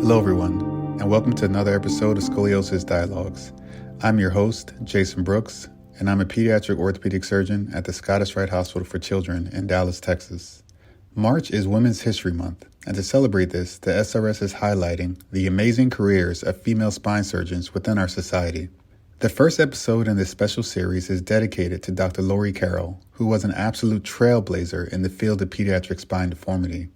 Hello, everyone, and welcome to another episode of Scoliosis Dialogues. I'm your host, Jason Brooks, and I'm a pediatric orthopedic surgeon at the Scottish Rite Hospital for Children in Dallas, Texas. March is Women's History Month, and to celebrate this, the SRS is highlighting the amazing careers of female spine surgeons within our society. The first episode in this special series is dedicated to Dr. Lorena Karol, who was an absolute trailblazer in the field of pediatric spine deformity.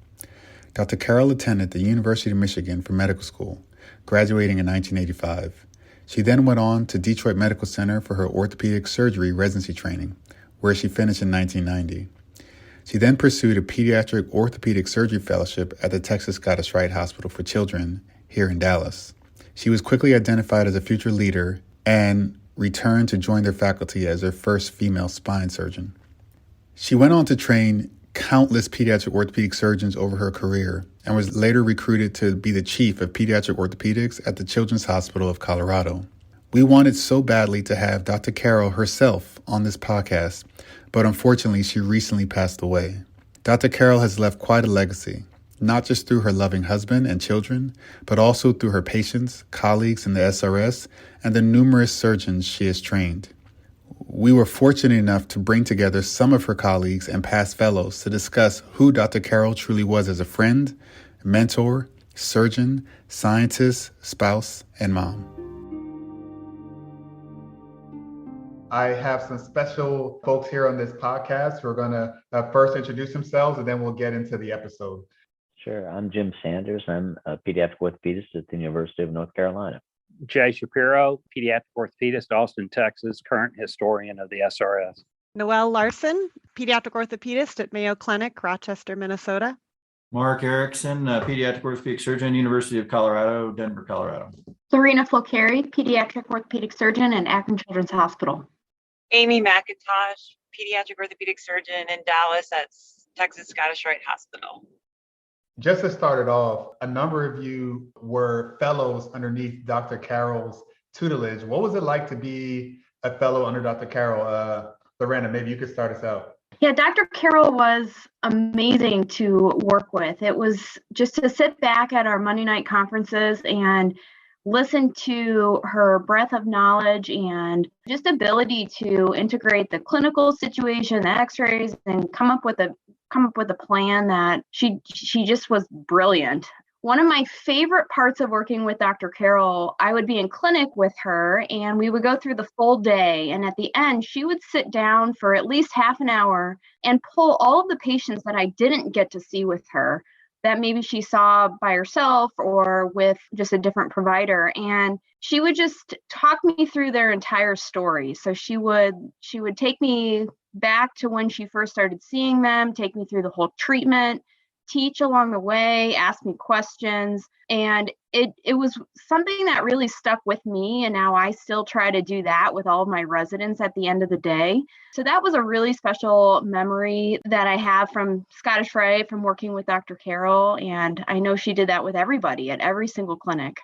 Dr. Karol attended the University of Michigan for medical school, graduating in 1985. She then went on to Detroit Medical Center for her orthopedic surgery residency training, where she finished in 1990. She then pursued a pediatric orthopedic surgery fellowship at the Texas Scottish Rite Hospital for Children here in Dallas. She was quickly identified as a future leader and returned to join their faculty as their first female spine surgeon. She went on to train countless pediatric orthopedic surgeons over her career and was later recruited to be the chief of pediatric orthopedics at the Children's Hospital of Colorado. We wanted so badly to have Dr. Karol herself on this podcast, but unfortunately she recently passed away. Dr. Karol has left quite a legacy, not just through her loving husband and children, but also through her patients, colleagues in the SRS, and the numerous surgeons she has trained. We were fortunate enough to bring together some of her colleagues and past fellows to discuss who Dr. Karol truly was as a friend, mentor, surgeon, scientist, spouse, and mom. I have some special folks here on this podcast who are going to first introduce themselves, and then we'll get into the episode. Sure. I'm Jim Sanders. I'm a pediatric orthopedist at the University of North Carolina. Jay Shapiro, pediatric orthopedist, Austin, Texas, current historian of the SRS. Noelle Larson, pediatric orthopedist at Mayo Clinic, Rochester, Minnesota. Mark Erickson, pediatric orthopedic surgeon, University of Colorado, Denver, Colorado. Lorena Floccari, pediatric orthopedic surgeon at Akron Children's Hospital. Amy McIntosh, pediatric orthopedic surgeon in Dallas at Texas Scottish Rite Hospital. Just to start it off, a number of you were fellows underneath Dr. Karol's tutelage. What was it like to be a fellow under Dr. Karol? Lorena, maybe you could start us out. Yeah, Dr. Karol was amazing to work with. It was just to sit back at our Monday night conferences and listen to her breadth of knowledge and just ability to integrate the clinical situation, the x-rays, and come up with a plan that she just was brilliant. One of my favorite parts of working with Dr. Karol, I would be in clinic with her and we would go through the full day. And at the end, she would sit down for at least half an hour and pull all of the patients that I didn't get to see with her, that maybe she saw by herself or with just a different provider. And she would just talk me through their entire story. So she would take me back to when she first started seeing them, take me through the whole treatment, teach along the way, ask me questions. And it was something that really stuck with me. And now I still try to do that with all of my residents at the end of the day. So that was a really special memory that I have from Scottish Rite, from working with Dr. Karol. And I know she did that with everybody at every single clinic.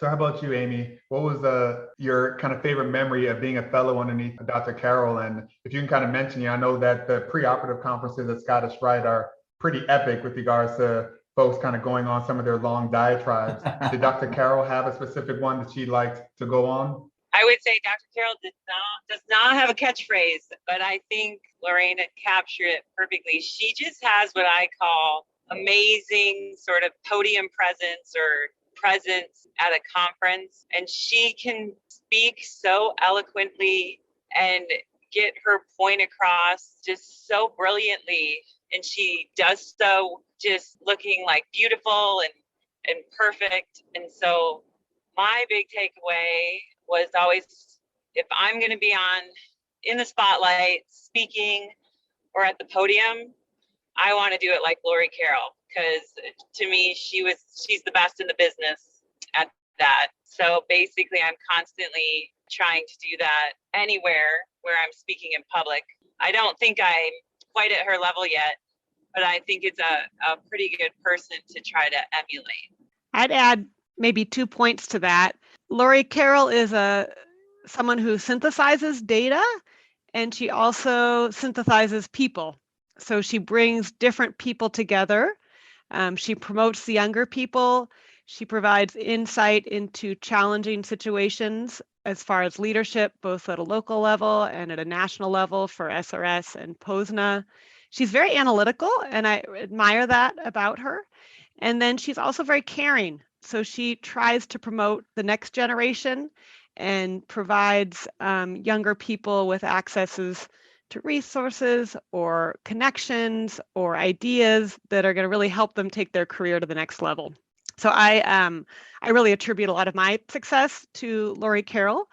So how about you, Amy? What was your kind of favorite memory of being a fellow underneath Dr. Karol? And if you can kind of mention, I know that the preoperative conferences at Scottish Rite are pretty epic with regards to folks kind of going on some of their long diatribes. Did Dr. Karol have a specific one that she liked to go on? I would say Dr. Karol does not have a catchphrase, but I think Lorena captured it perfectly. She just has what I call amazing sort of podium presence or presence at a conference, and she can speak so eloquently and get her point across just so brilliantly, and she does so just looking like beautiful and perfect. And so my big takeaway was always, if I'm going to be in the spotlight speaking or at the podium, I want to do it like Lorena Karol, because to me, she's the best in the business at that. So basically, I'm constantly trying to do that anywhere where I'm speaking in public. I don't think I'm quite at her level yet, but I think it's a pretty good person to try to emulate. I'd add maybe 2 points to that. Lorena Karol is someone who synthesizes data, and she also synthesizes people. So she brings different people together. She promotes the younger people. She provides insight into challenging situations as far as leadership, both at a local level and at a national level for SRS and POSNA. She's very analytical, and I admire that about her. And then she's also very caring. So she tries to promote the next generation and provides younger people with accesses to resources or connections or ideas that are going to really help them take their career to the next level. So I really attribute a lot of my success to Lori Carol,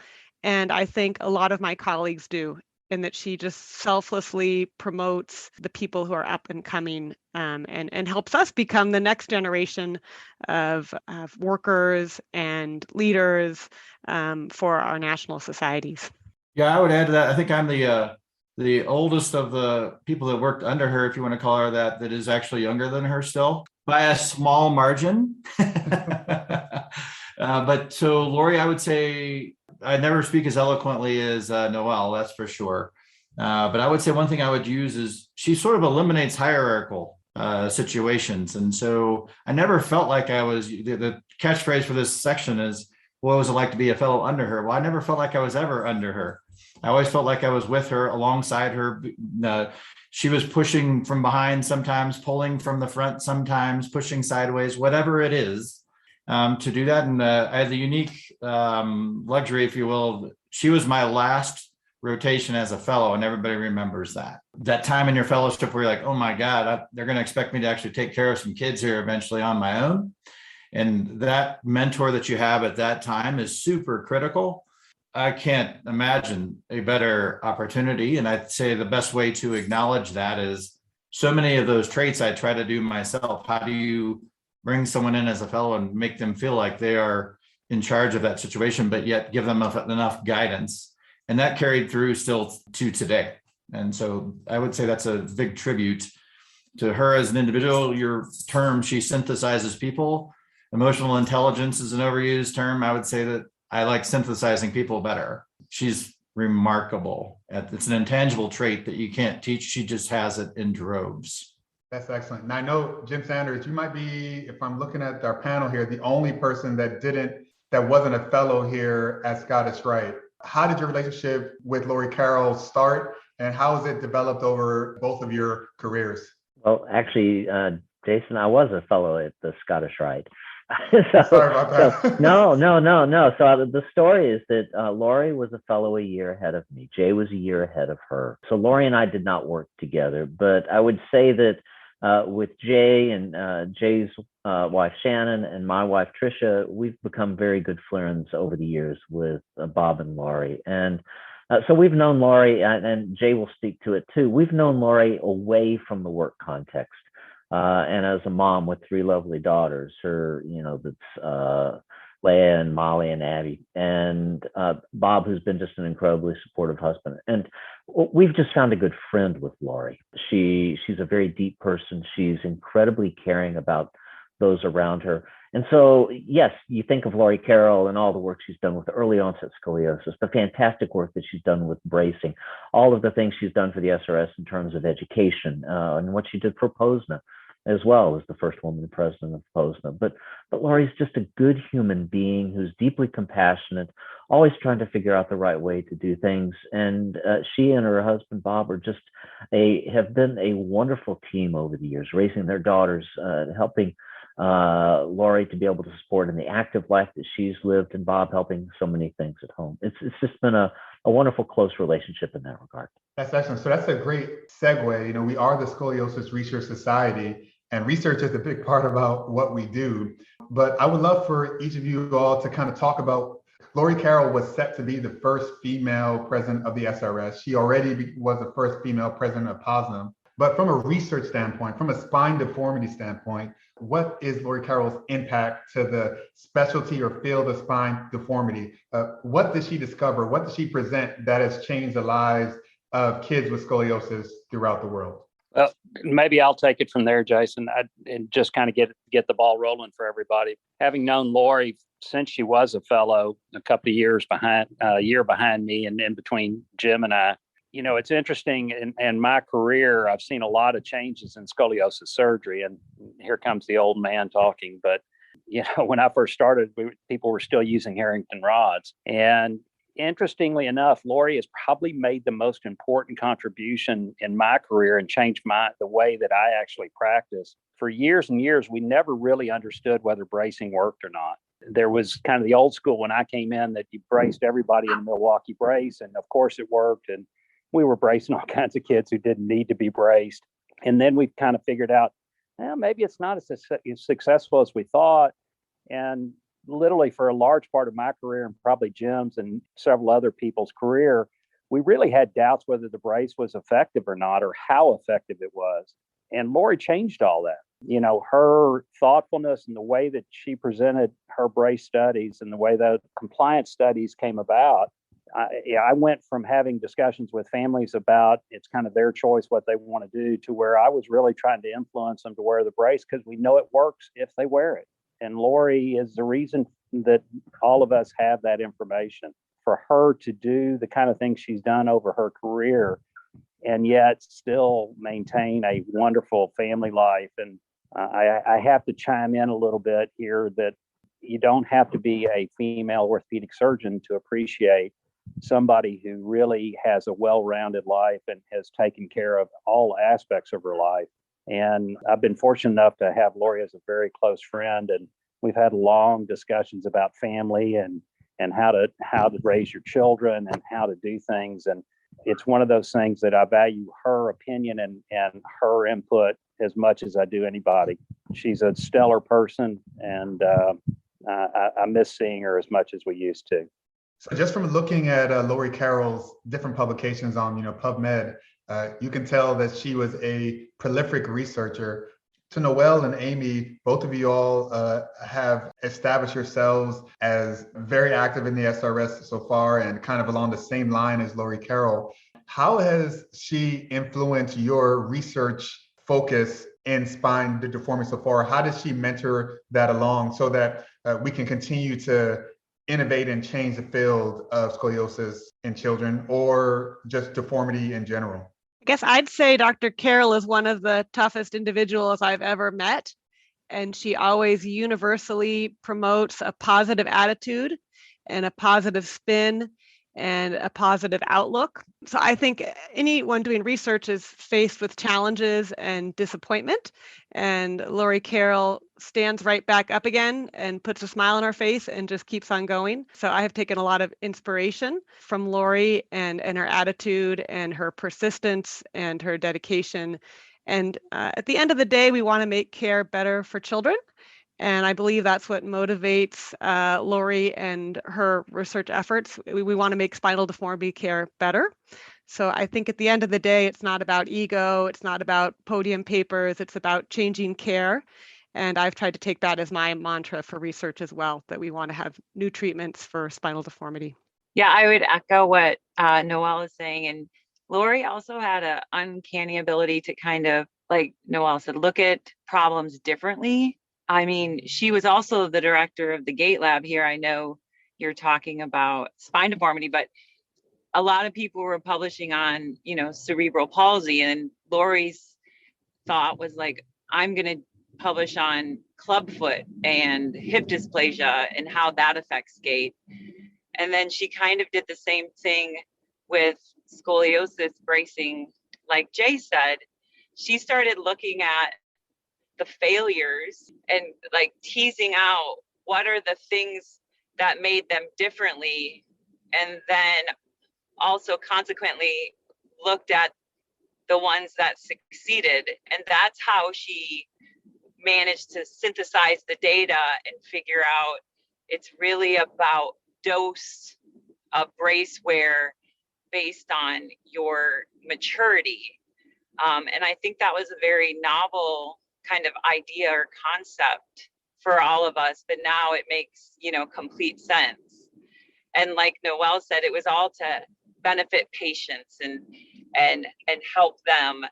and I think a lot of my colleagues do, in that she just selflessly promotes the people who are up and coming, and helps us become the next generation of workers and leaders for our national societies. Yeah, I would add to that. I think I'm the oldest of the people that worked under her, if you want to call her that is actually younger than her still by a small margin. But so Lori, I would say I never speak as eloquently as Noelle, that's for sure. But I would say one thing I would use is she sort of eliminates hierarchical situations. And so I never felt like I was, the catchphrase for this section is, what was it like to be a fellow under her? Well, I never felt like I was ever under her. I always felt like I was with her, alongside her. She was pushing from behind sometimes, pulling from the front sometimes, pushing sideways, whatever it is, to do that. And I had the unique luxury, if you will. She was my last rotation as a fellow, and everybody remembers that. That time in your fellowship where you're like, oh my God, they're going to expect me to actually take care of some kids here eventually on my own. And that mentor that you have at that time is super critical. I can't imagine a better opportunity. And I'd say the best way to acknowledge that is so many of those traits I try to do myself. How do you bring someone in as a fellow and make them feel like they are in charge of that situation, but yet give them enough guidance? And that carried through still to today. And so I would say that's a big tribute to her as an individual. Your term, she synthesizes people. Emotional intelligence is an overused term. I would say that I like synthesizing people better. She's remarkable. It's an intangible trait that you can't teach. She just has it in droves. That's excellent. And I know, Jim Sanders, you might be, if I'm looking at our panel here, the only person that wasn't a fellow here at Scottish Rite. How did your relationship with Lori Carol start, and how has it developed over both of your careers? Well, actually, Jaysson, I was a fellow at the Scottish Rite. Sorry about that. No. So the story is that Lori was a fellow a year ahead of me. Jay was a year ahead of her. So Lori and I did not work together, but I would say that with Jay and Jay's wife Shannon and my wife Tricia, we've become very good friends over the years with Bob and Lori. And so we've known Lori, and Jay will speak to it too. We've known Lori away from the work context. And as a mom with three lovely daughters, that's Leah and Molly and Abby, and Bob, who's been just an incredibly supportive husband. And we've just found a good friend with Lori. She's a very deep person. She's incredibly caring about those around her. And so, yes, you think of Lori Carol and all the work she's done with early onset scoliosis, the fantastic work that she's done with bracing, all of the things she's done for the SRS in terms of education, and what she did for POSNA as well, as the first woman president of POSNA. But Lori's just a good human being who's deeply compassionate, always trying to figure out the right way to do things. And she and her husband, Bob, have been a wonderful team over the years, raising their daughters, helping Lori to be able to support in the active life that she's lived, and Bob helping so many things at home. It's just been a wonderful, close relationship in that regard. That's excellent. So that's a great segue. We are the Scoliosis Research Society, and research is a big part about what we do. But I would love for each of you all to kind of talk about, Lori Carol was set to be the first female president of the SRS. She already was the first female president of POSNA. But from a research standpoint, from a spine deformity standpoint, what is Lori Carol's impact to the specialty or field of spine deformity? What did she discover? What did she present that has changed the lives of kids with scoliosis throughout the world? Well, maybe I'll take it from there, Jaysson, and just kind of get the ball rolling for everybody. Having known Lori since she was a fellow, a couple of years behind, a year behind me, and in between Jim and I, it's interesting. In my career, I've seen a lot of changes in scoliosis surgery, and here comes the old man talking. But when I first started, people were still using Harrington rods. And interestingly enough, Lori has probably made the most important contribution in my career and changed the way that I actually practice. For years and years, we never really understood whether bracing worked or not. There was kind of the old school when I came in that you braced everybody in the Milwaukee brace. And of course it worked. And we were bracing all kinds of kids who didn't need to be braced. And then we kind of figured out, well, maybe it's not as successful as we thought. And literally for a large part of my career, and probably Jim's and several other people's career, we really had doubts whether the brace was effective or not, or how effective it was. And Lori changed all that. Her thoughtfulness and the way that she presented her brace studies and the way that compliance studies came about. I went from having discussions with families about it's kind of their choice what they want to do, to where I was really trying to influence them to wear the brace because we know it works if they wear it. And Lori is the reason that all of us have that information. For her to do the kind of things she's done over her career and yet still maintain a wonderful family life. And I have to chime in a little bit here that you don't have to be a female orthopedic surgeon to appreciate somebody who really has a well-rounded life and has taken care of all aspects of her life. And I've been fortunate enough to have Lori as a very close friend, and we've had long discussions about family and how to raise your children and how to do things. And it's one of those things that I value her opinion and her input as much as I do anybody. She's a stellar person, and I miss seeing her as much as we used to. So just from looking at Lori Carroll's different publications on PubMed, you can tell that she was a prolific researcher. To Noelle and Amy, both of you all have established yourselves as very active in the SRS so far, and kind of along the same line as Lori Carroll. How has she influenced your research focus in spine deformity so far? How does she mentor that along so that we can continue to innovate and change the field of scoliosis in children, or just deformity in general? I guess I'd say Dr. Karol is one of the toughest individuals I've ever met. And she always universally promotes a positive attitude and a positive spin and a positive outlook. So I think anyone doing research is faced with challenges and disappointment. And Lori Carroll stands right back up again and puts a smile on her face and just keeps on going. So I have taken a lot of inspiration from Lori and her attitude and her persistence and her dedication. And at the end of the day, we want to make care better for children. And I believe that's what motivates Lori and her research efforts. We want to make spinal deformity care better. So I think at the end of the day, it's not about ego, it's not about podium papers, it's about changing care. And I've tried to take that as my mantra for research as well, that we want to have new treatments for spinal deformity. Yeah, I would echo what Noelle is saying. And Lori also had an uncanny ability to kind of, like Noelle said, look at problems differently. I mean, she was also the director of the Gait Lab here. I know you're talking about spine deformity, but a lot of people were publishing on, cerebral palsy, and Lori's thought was like, I'm going to publish on clubfoot and hip dysplasia and how that affects gait. And then she kind of did the same thing with scoliosis bracing. Like Jay said, she started looking at the failures and like teasing out what are the things that made them differently, and then also consequently looked at the ones that succeeded. And that's how she managed to synthesize the data and figure out it's really about dose of brace wear based on your maturity. And I think that was a very novel kind of idea or concept for all of us, but now it makes, complete sense. And like Noelle said, it was all to benefit patients and help them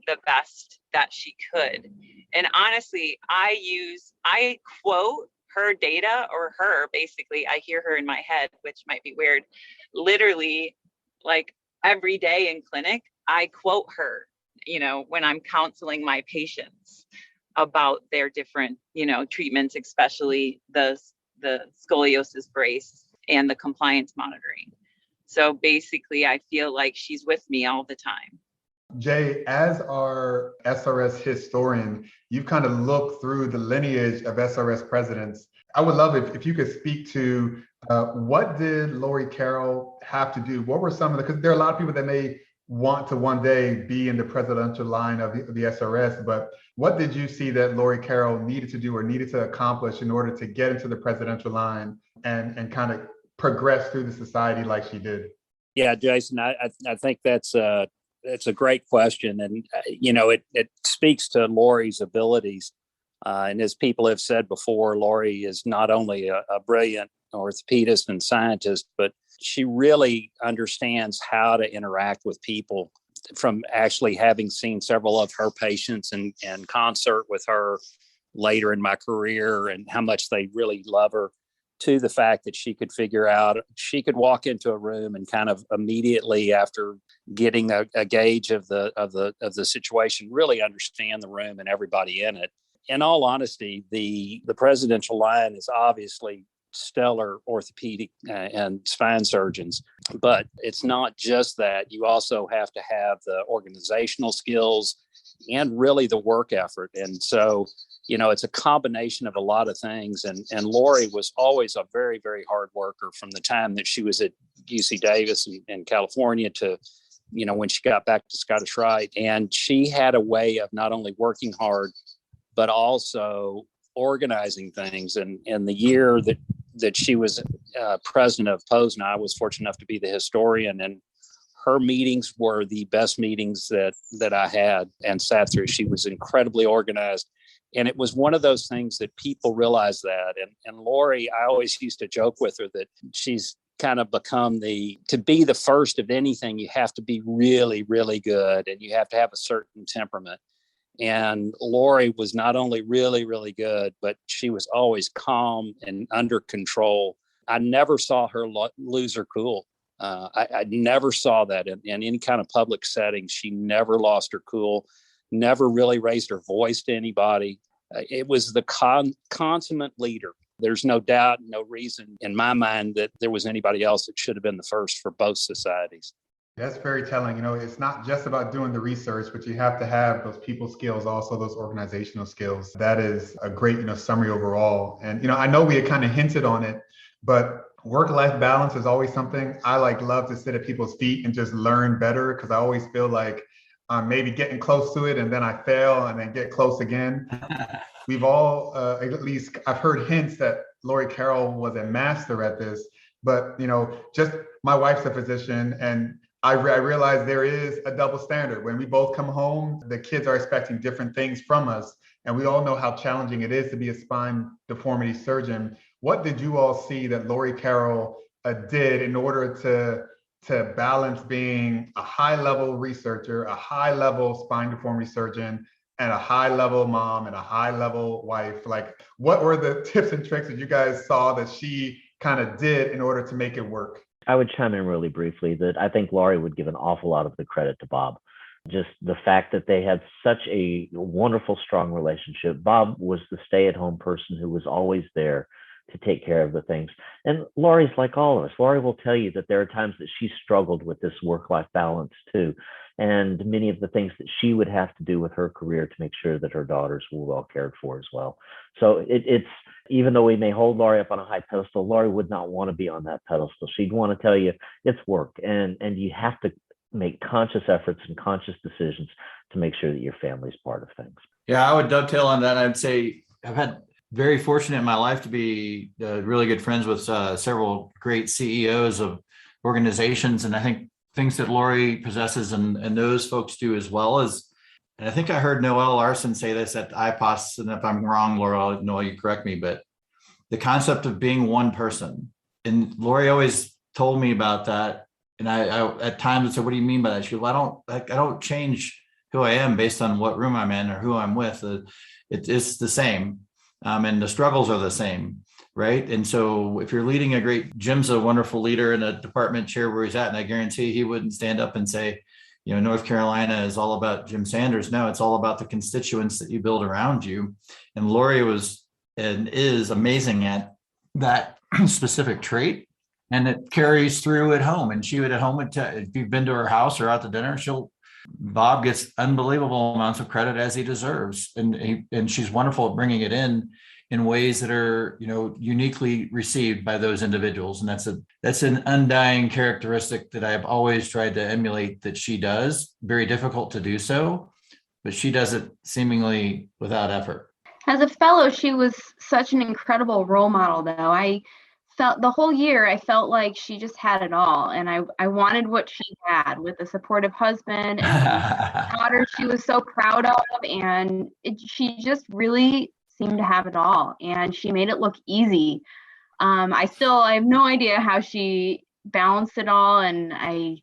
the best that she could. And honestly, I quote her data, or her, basically, I hear her in my head, which might be weird, literally like every day in clinic, I quote her, when I'm counseling my patients. about their different, treatments, especially the scoliosis brace and the compliance monitoring. So basically, I feel like she's with me all the time. Jay, as our SRS historian, you've kind of looked through the lineage of SRS presidents. I would love if you could speak to what did Lori Karol have to do? What were some of the, because there are a lot of people that may want to one day be in the presidential line of the SRS, but what did you see that Lori Karol needed to do or needed to accomplish in order to get into the presidential line and kind of progress through the society like she did? Yeah, Jason, I think that's a great question. And, it speaks to Lori's abilities. And as people have said before, Lori is not only a brilliant orthopedist and scientist, but she really understands how to interact with people, from actually having seen several of her patients and concert with her later in my career and how much they really love her, to the fact that she could walk into a room and kind of immediately, after getting a gauge of the situation, really understand the room and everybody in it. In all honesty, the presidential line is obviously stellar orthopedic and spine surgeons, but it's not just that. You also have to have the organizational skills and really the work effort. And so, it's a combination of a lot of things. And Lori was always a very, very hard worker from the time that she was at UC Davis in California to, when she got back to Scottish Rite. And she had a way of not only working hard, but also organizing things. And in the year that she was president of POSNA, I was fortunate enough to be the historian, and her meetings were the best meetings that I had and sat through. She was incredibly organized. And it was one of those things that people realize that. And Lori, I always used to joke with her that she's kind of become to be the first of anything, you have to be really, really good, and you have to have a certain temperament. And Lori was not only really, really good, but she was always calm and under control. I never saw her lose her cool. I never saw that in any kind of public setting. She never lost her cool, never really raised her voice to anybody. It was the consummate leader. There's no doubt, no reason in my mind that there was anybody else that should have been the first for both societies. That's very telling. It's not just about doing the research, but you have to have those people skills, also those organizational skills. That is a great, summary overall. And, I know we had kind of hinted on it, but work-life balance is always something I love to sit at people's feet and just learn better, because I always feel like I'm maybe getting close to it and then I fail and then get close again. We've all, at least I've heard hints that Lori Karol was a master at this, but, just my wife's a physician, and I realize there is a double standard. When we both come home, the kids are expecting different things from us. And we all know how challenging it is to be a spine deformity surgeon. What did you all see that Lori Karol did in order to balance being a high-level researcher, a high-level spine deformity surgeon, and a high-level mom and a high-level wife? What were the tips and tricks that you guys saw that she kind of did in order to make it work? I would chime in really briefly that I think Lori would give an awful lot of the credit to Bob. Just the fact that they had such a wonderful, strong relationship. Bob was the stay-at-home person who was always there to take care of the things. And Lori's like all of us. Lori will tell you that there are times that she struggled with this work-life balance too. And many of the things that she would have to do with her career to make sure that her daughters were well cared for as well. So it's, even though we may hold Lori up on a high pedestal, Lori would not want to be on that pedestal. She'd want to tell you it's work, and you have to make conscious efforts and conscious decisions to make sure that your family's part of things. Yeah, I would dovetail on that. I'd say I've had very fortunate in my life to be really good friends with several great CEOs of organizations. And I think things that Lori possesses and those folks do as well as, and I think I heard Noelle Larson say this at IPOS, and if I'm wrong, Laura, Noelle, you correct me, but the concept of being one person. And Lori always told me about that. And I at times would say, what do you mean by that? She goes, well, I don't change who I am based on what room I'm in or who I'm with. It's the same. And the struggles are the same, right? And so if you're leading a great, Jim's a wonderful leader in a department chair where he's at, and I guarantee he wouldn't stand up and say, North Carolina is all about Jim Sanders. No, it's all about the constituents that you build around you. And Lori was and is amazing at that specific trait. And it carries through at home. And she would at home, if you've been to her house or out to dinner, Bob gets unbelievable amounts of credit as he deserves. And she's wonderful at bringing it in ways that are, uniquely received by those individuals. And that's an undying characteristic that I've always tried to emulate that she does. Very difficult to do so, but she does it seemingly without effort. As a fellow, she was such an incredible role model, though. I felt the whole year, I felt like she just had it all. And I wanted what she had, with a supportive husband and daughter she was so proud of. And she just really seemed to have it all. And she made it look easy. I have no idea how she balanced it all. And I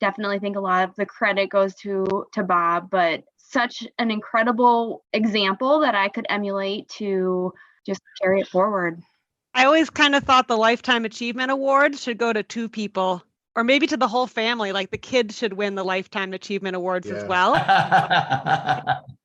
definitely think a lot of the credit goes to Bob, but such an incredible example that I could emulate to just carry it forward. I always kind of thought the Lifetime Achievement Award should go to two people, or maybe to the whole family. Like the kids should win the Lifetime Achievement Awards as well.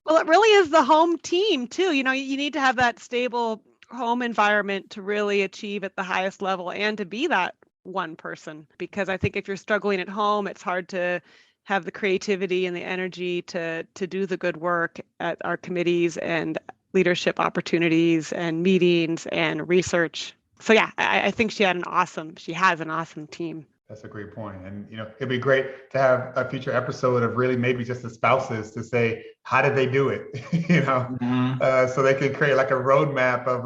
Well, it really is the home team too. You need to have that stable home environment to really achieve at the highest level and to be that one person. Because I think if you're struggling at home, it's hard to have the creativity and the energy to do the good work at our committees and leadership opportunities and meetings and research. So yeah, I think she has an awesome team. That's a great point. And, it'd be great to have a future episode of really maybe just the spouses to say, how did they do it? So they could create like a roadmap of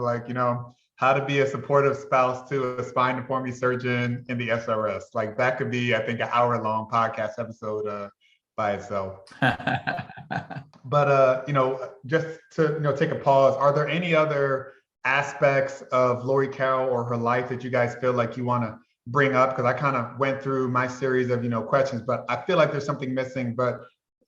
how to be a supportive spouse to a spine deformity surgeon in the SRS. Like that could be, I think, an hour-long podcast episode by itself. But, just to, take a pause, are there any other aspects of Lori Carol or her life that you guys feel like you want to bring up? Because I kind of went through my series of, questions, but I feel like there's something missing, but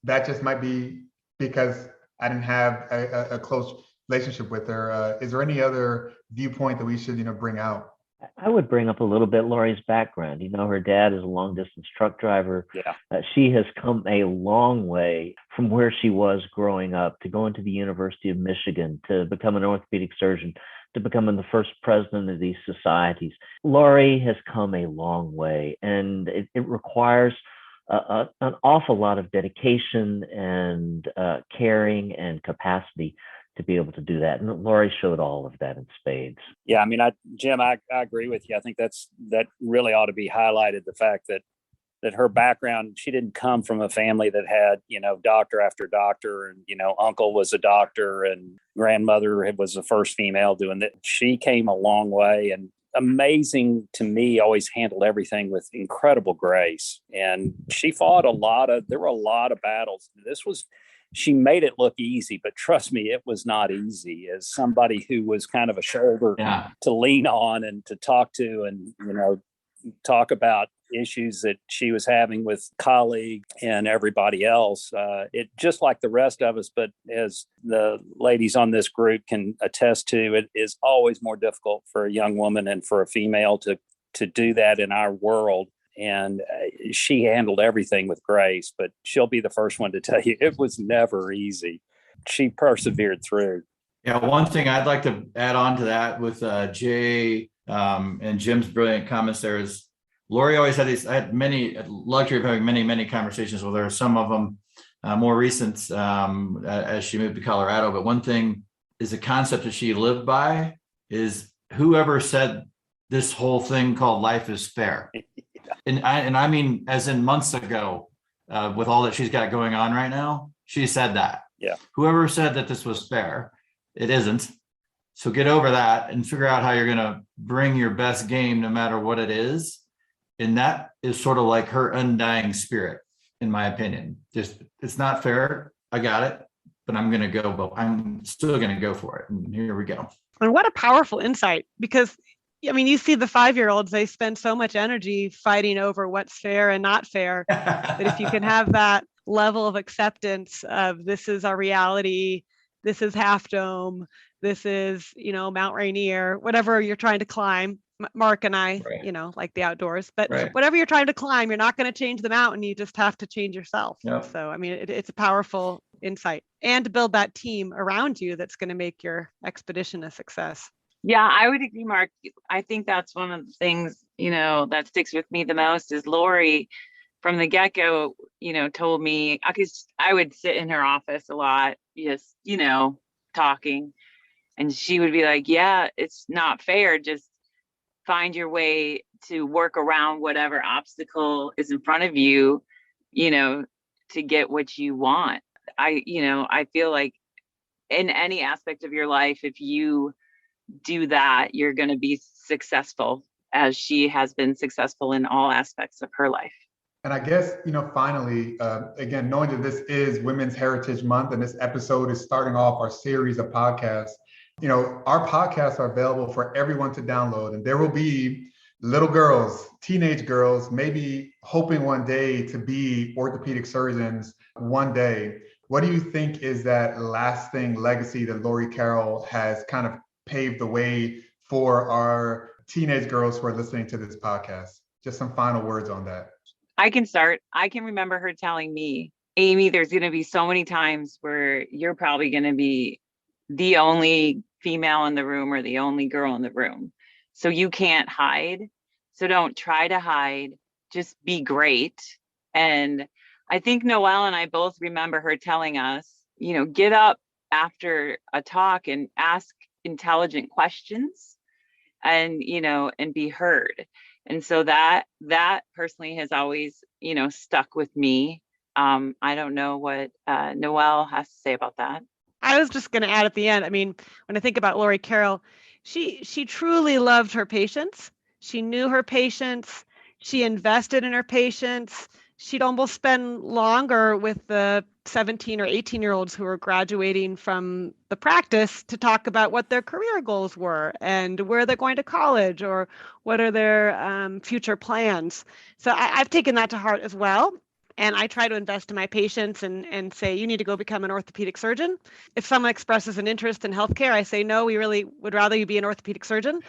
that just might be because I didn't have a close relationship with her. Is there any other viewpoint that we should, bring out? I would bring up a little bit Lori's background. Her dad is a long distance truck driver. Yeah. She has come a long way from where she was growing up to going to the University of Michigan, to become an orthopedic surgeon, to becoming the first president of these societies. Lori has come a long way, and it requires an awful lot of dedication and caring and capacity to be able to do that. And Lori showed all of that in spades. Yeah, Jim, I agree with you. I think that really ought to be highlighted, the fact that her background, she didn't come from a family that had, doctor after doctor, and, uncle was a doctor and grandmother was the first female doing that. She came a long way, and amazing to me, always handled everything with incredible grace. And she fought there were a lot of battles. She made it look easy, but trust me, it was not easy. As somebody who was kind of a shoulder to lean on and to talk to, and, talk about issues that she was having with colleagues and everybody else. It just like the rest of us, but as the ladies on this group can attest to, it is always more difficult for a young woman and for a female to do that in our world. And she handled everything with grace, but she'll be the first one to tell you it was never easy. She persevered through. Yeah, one thing I'd like to add on to that with Jay and Jim's brilliant comments there is Lori always had I had luxury of having many conversations with her, some of them more recent as she moved to Colorado. But one thing is a concept that she lived by is whoever said this whole thing called life is fair. And I mean, as in months ago, with all that she's got going on right now, she said that. Yeah. Whoever said that this was fair, it isn't. So get over that and figure out how you're going to bring your best game no matter what it is. And that is sort of like her undying spirit, in my opinion. Just, it's not fair. I got it, but I'm still going to go for it. And here we go. And what a powerful insight, because you see the 5-year-olds, they spend so much energy fighting over what's fair and not fair. But if you can have that level of acceptance of this is our reality, this is Half Dome, This is, Mount Rainier, whatever you're trying to climb. Mark and I, Right. like the outdoors, but Right. whatever you're trying to climb, you're not going to change the mountain. You just have to change yourself. Yeah. So, I mean, it's a powerful insight, and to build that team around you that's going to make your expedition a success. Yeah, I would agree, Mark. I think that's one of the things, that sticks with me the most is Lori from the get-go, told me, because I would sit in her office a lot, just, talking. And she would be like, yeah, it's not fair. Just find your way to work around whatever obstacle is in front of you, to get what you want. I feel like in any aspect of your life, if you do that, you're going to be successful, as she has been successful in all aspects of her life. And I guess, finally, again, knowing that this is Women's Heritage Month and this episode is starting off our series of podcasts, our podcasts are available for everyone to download. And there will be little girls, teenage girls, maybe hoping one day to be orthopedic surgeons one day. What do you think is that lasting legacy that Lori Karol has kind of paved the way for our teenage girls who are listening to this podcast? Just some final words on that. I can start. I can remember her telling me, Amy, there's going to be so many times where you're probably going to be the only female in the room or the only girl in the room. So you can't hide. So don't try to hide. Just be great. And I think Noelle and I both remember her telling us, get up after a talk and ask intelligent questions and, and be heard. And so that personally has always, stuck with me. I don't know what Noelle has to say about that. I was just going to add at the end, I mean, when I think about Lori Karol, she truly loved her patients. She knew her patients. She invested in her patients. She'd almost spend longer with the 17 or 18-year-olds who were graduating from the practice to talk about what their career goals were and where they're going to college or what are their future plans. So I've taken that to heart as well. And I try to invest in my patients and say, you need to go become an orthopedic surgeon. If someone expresses an interest in healthcare, I say, no, we really would rather you be an orthopedic surgeon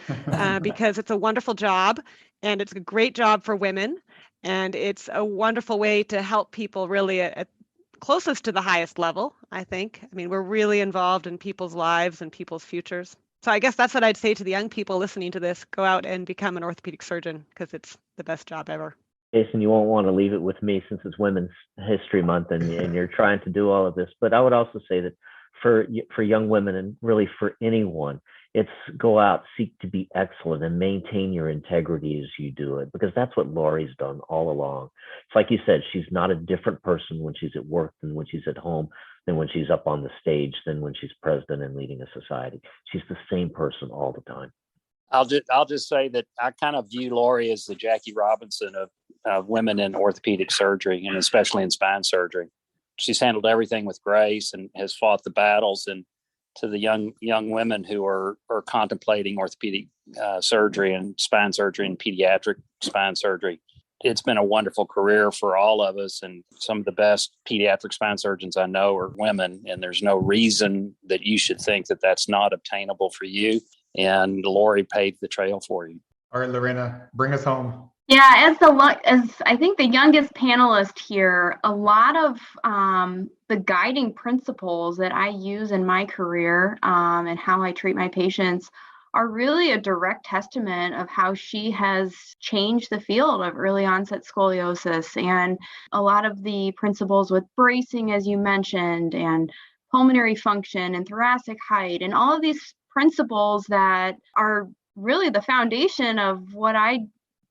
because it's a wonderful job and it's a great job for women. And it's a wonderful way to help people really at closest to the highest level, I think. I mean, we're really involved in people's lives and people's futures. So I guess that's what I'd say to the young people listening to this. Go out and become an orthopedic surgeon because it's the best job ever. Jason, you won't want to leave it with me since it's Women's History Month and you're trying to do all of this. But I would also say that for young women and really for anyone, it's go out, seek to be excellent and maintain your integrity as you do it, because that's what Lori's done all along. It's like you said, she's not a different person when she's at work than when she's at home, than when she's up on the stage, than when she's president and leading a society. She's the same person all the time. I'll just say that I kind of view Lori as the Jackie Robinson of women in orthopedic surgery, and especially in spine surgery. She's handled everything with grace and has fought the battles. And to the young women who are contemplating orthopedic surgery and spine surgery and pediatric spine surgery, it's been a wonderful career for all of us. And some of the best pediatric spine surgeons I know are women, and there's no reason that you should think that that's not obtainable for you. And Lori paved the trail for you. All right, Lorena, bring us home. Yeah, as I think the youngest panelist here, a lot of the guiding principles that I use in my career and how I treat my patients are really a direct testament of how she has changed the field of early onset scoliosis. And a lot of the principles with bracing, as you mentioned, and pulmonary function and thoracic height, and all of these principles that are really the foundation of what I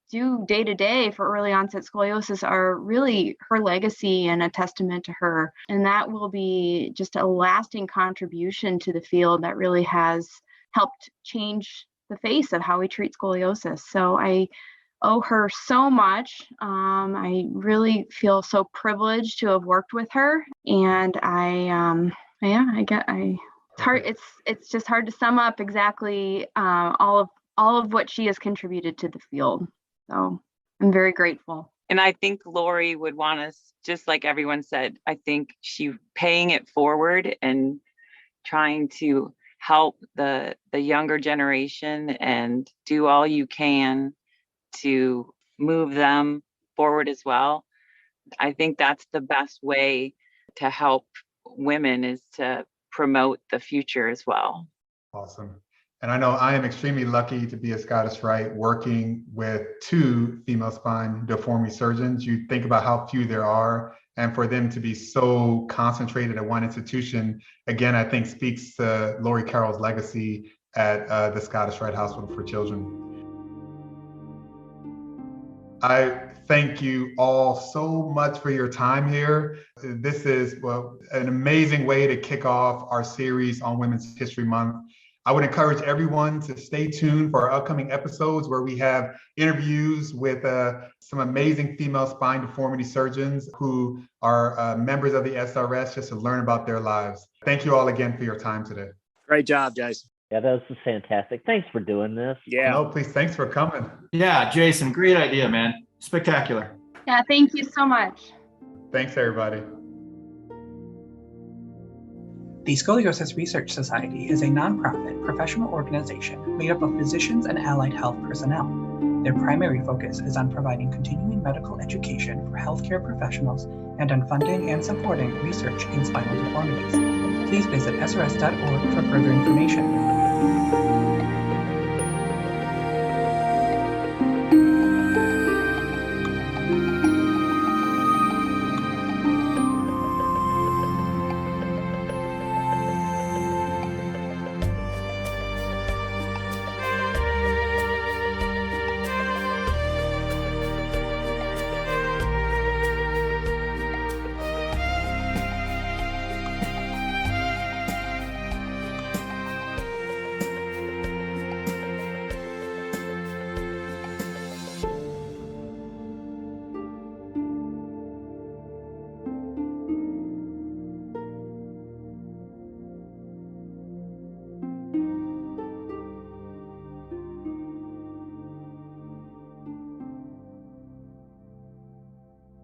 do day to day for early onset scoliosis are really her legacy and a testament to her. And that will be just a lasting contribution to the field that really has helped change the face of how we treat scoliosis. So I owe her so much. I really feel so privileged to have worked with her. And it's hard. It's just hard to sum up exactly all of what she has contributed to the field. So I'm very grateful. And I think Lori would want us, just like everyone said, I think she paying it forward and trying to help the younger generation and do all you can to move them forward as well. I think that's the best way to help women, is to promote the future as well. Awesome. And I know I am extremely lucky to be a Scottish Rite working with 2 female spine deformity surgeons. You think about how few there are, and for them to be so concentrated at one institution, again, I think speaks to Lori Carroll's legacy at the Scottish Rite Hospital for Children. I thank you all so much for your time here. This is an amazing way to kick off our series on Women's History Month. I would encourage everyone to stay tuned for our upcoming episodes where we have interviews with some amazing female spine deformity surgeons who are members of the SRS, just to learn about their lives. Thank you all again for your time today. Great job, Jaysson. Yeah, that was fantastic. Thanks for doing this. Yeah. No, please, thanks for coming. Yeah, Jaysson, great idea, man. Spectacular. Yeah, thank you so much. Thanks, everybody. The Scoliosis Research Society is a nonprofit professional organization made up of physicians and allied health personnel. Their primary focus is on providing continuing medical education for healthcare professionals and on funding and supporting research in spinal deformities. Please visit srs.org for further information.